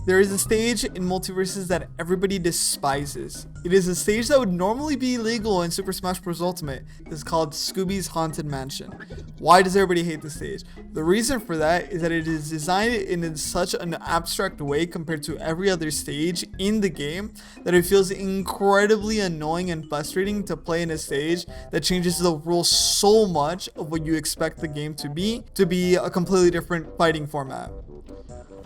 There is a stage in Multiverses that everybody despises. It is a stage that would normally be illegal in Super Smash Bros. Ultimate. It's called Scooby's Haunted Mansion. Why does everybody hate this stage? The reason for that is that it is designed in such an abstract way compared to every other stage in the game that it feels incredibly annoying and frustrating to play in a stage that changes the rules so much of what you expect the game to be a completely different fighting format.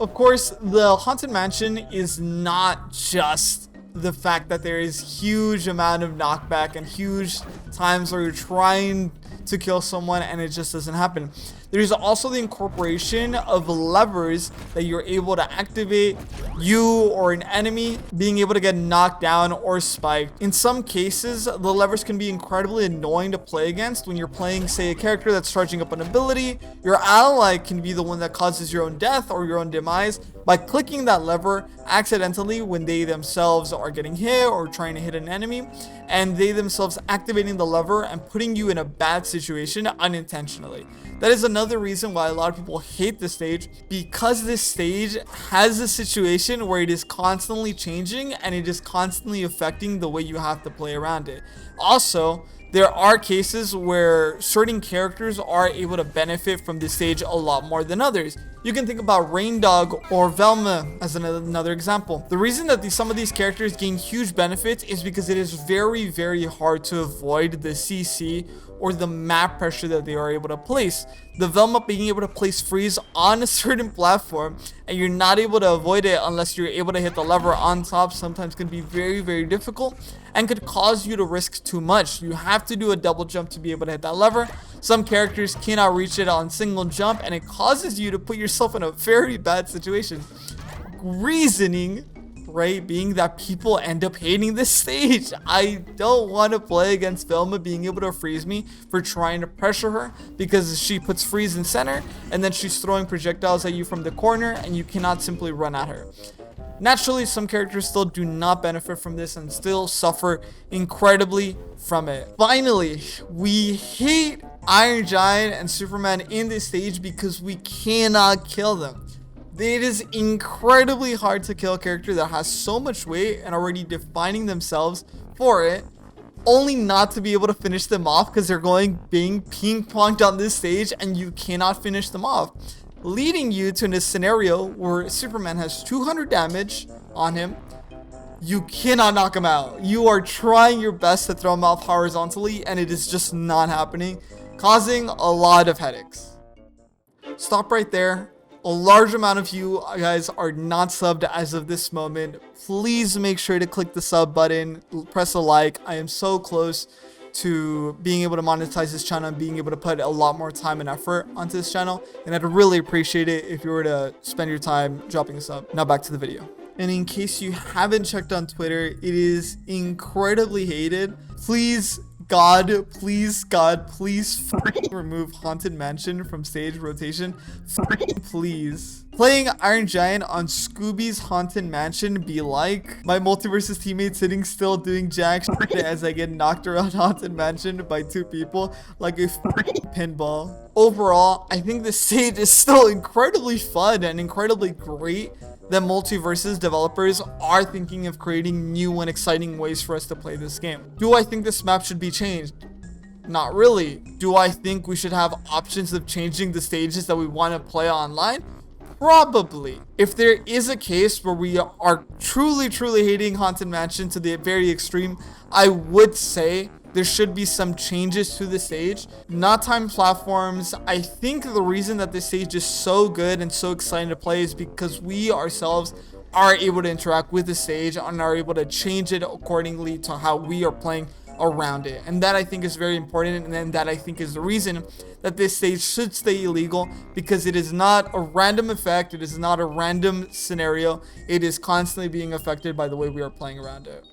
Of course, the Haunted Mansion is not just the fact that there is huge amount of knockback and huge times where you're trying to kill someone and it just doesn't happen. There's also the incorporation of levers that you're able to activate, you or an enemy being able to get knocked down or spiked. In some cases, the levers can be incredibly annoying to play against when you're playing, say, a character that's charging up an ability. Your ally can be the one that causes your own death or your own demise by clicking that lever accidentally when they themselves are getting hit or trying to hit an enemy, and they themselves activating the lever and putting you in a bad situation unintentionally. That is another reason why a lot of people hate this stage, because this stage has a situation where it is constantly changing and it is constantly affecting the way you have to play around it. Also, there are cases where certain characters are able to benefit from this stage a lot more than others. You can think about Rain Dog or Velma as another example. The reason that some of these characters gain huge benefits is because it is very, very hard to avoid the CC or the map pressure that they are able to place. The Velma being able to place freeze on a certain platform and you're not able to avoid it unless you're able to hit the lever on top sometimes can be very, very difficult and could cause you to risk too much. You have to do a double jump to be able to hit that lever. Some characters cannot reach it on single jump and it causes you to put yourself in a very bad situation. Reasoning, right, being that people end up hating this stage. I don't want to play against Velma being able to freeze me for trying to pressure her because she puts freeze in center and then she's throwing projectiles at you from the corner and you cannot simply run at her. Naturally, some characters still do not benefit from this and still suffer incredibly from it. Finally, we hate Iron Giant and Superman in this stage because we cannot kill them. It is incredibly hard to kill a character that has so much weight and already defining themselves for it, only not to be able to finish them off because they're being ping-ponged on this stage and you cannot finish them off, leading you to a scenario where Superman has 200 damage on him. You cannot knock him out. You are trying your best to throw him off horizontally and it is just not happening, causing a lot of headaches. Stop right there. A large amount of you guys are not subbed as of this moment. Please make sure to click the sub button, press a like. I am so close to being able to monetize this channel and being able to put a lot more time and effort onto this channel, and I'd really appreciate it if you were to spend your time dropping a sub. Now back to the video. And in case you haven't checked on Twitter, it is incredibly hated. Please God, please remove Haunted Mansion from stage rotation. Please. Playing Iron Giant on Scooby's Haunted Mansion be like my MultiVersus teammate sitting still doing jack shit as I get knocked around Haunted Mansion by two people like a pinball. Overall, I think the stage is still incredibly fun and incredibly great that MultiVersus developers are thinking of creating new and exciting ways for us to play this game. Do I think this map should be changed? Not really. Do I think we should have options of changing the stages that we want to play online? Probably. If there is a case where we are truly hating Haunted Mansion to the very extreme, I would say there should be some changes to the stage. Not time platforms. I think the reason that this stage is so good and so exciting to play is because we ourselves are able to interact with the stage and are able to change it accordingly to how we are playing around it. And that I think is very important, and then that I think is the reason that this stage should stay illegal, because it is not a random effect, it is not a random scenario, it is constantly being affected by the way we are playing around it.